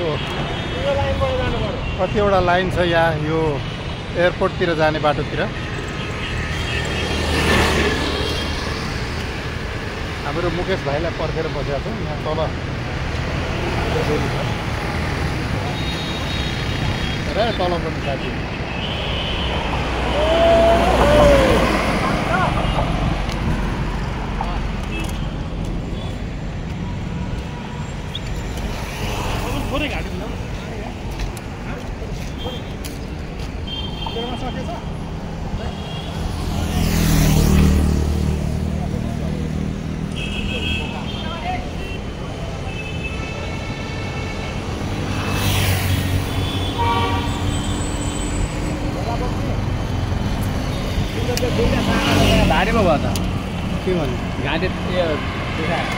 यो कतिवटा लाइन छ यहाँ यो एयरपोर्टतिर जाने बाटोतिर। हाम्रो मुकेश भाइलाई पर्खेर बसेको छ यहाँ तल र तल पनि साथी थोरै घाटि दिनु तेरोमा सकेछ भारीमा भयो त के भन्नु घाँटी